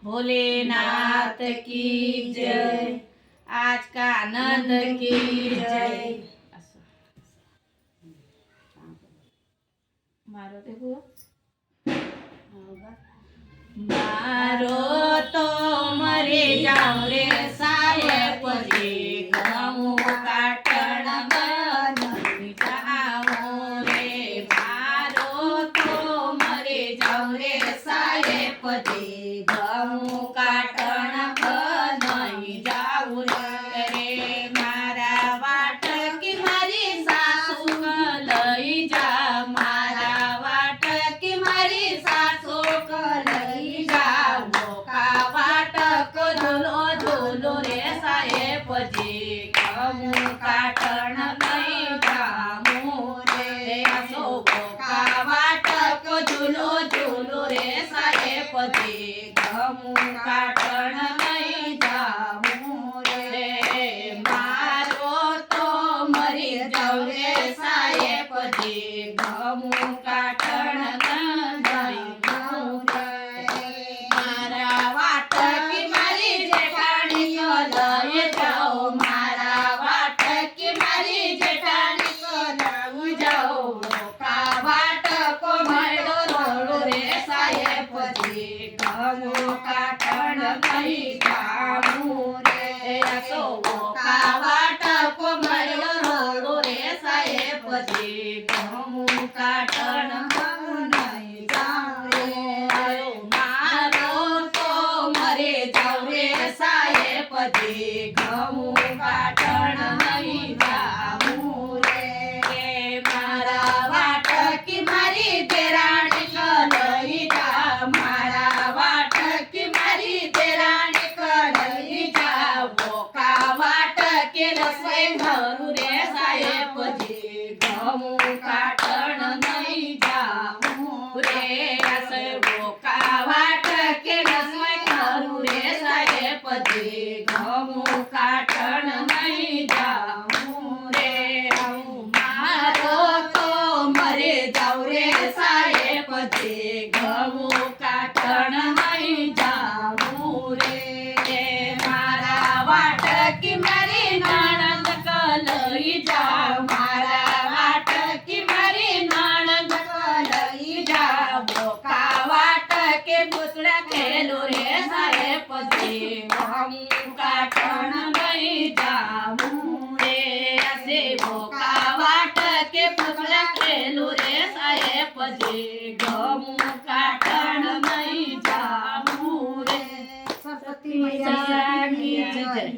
भोलेनाथ की जय, आज का आनंद की जय। मारो देखो मारो तो मरे जाऊं रे साहेब जी, घऊं काटण बनी जाऊं रे। मारो तो मरे जाऊं रे साहेब जी, घऊं काटण बनी जाऊं रे। मारा वाटकी मारी सासू लई जा, मारा वाटकी मारी सासू लई जा। मोका वाटक झोलो झोलो रे साहेब जी, घऊं काटण लई जाऊं रे। असो मोका वाटक झोलो झोलो रे साहेब जी, घऊं काटण लई जाऊं रे। मारो तो मरी जाऊं रे साहेब जी, घऊं काटण लई जाऊं रे। मारा वाटकी मारी जेठाणी लई जाओ, मारा वाटकी मारी जेठाणी लई जाओ। मोका वाटक मळो रोडो रे साहेब जी, घऊं काटण लई जाऊं रे। असो मोका वाटक मळो रोडो रे साहेब जी, घऊं काटण लई जाऊं रे। मारो तो मरे जाऊं रे साहेब जी, घऊं काटण लई जाऊं रे। मारा वाटकी मारी देराणी लई जा, मारा वाटकी मारी देराणी लई जा। मोका वाटके रसोई घरू रे साहेब जी, घऊं काटण लई जाऊं रे। असे मोका वाटके रसोई घरू रे साहेब जी, घऊं काटण लई जाऊं रे। मारो तो मरे जाऊं रे साहेब जी, घऊं काटण लई जाऊं रे। मारा वाटकी मारी नणंद लई जा, मारा वाटकी मारी नणंद लई जा। मोका वाटके भुसड़ा खेलो रे साहेब जी, घऊं काटण लई जाऊं रे। असे मोका वाटके भुसड़ा खेलो रे साहेब जी, घऊं काटण लई जाऊं रे।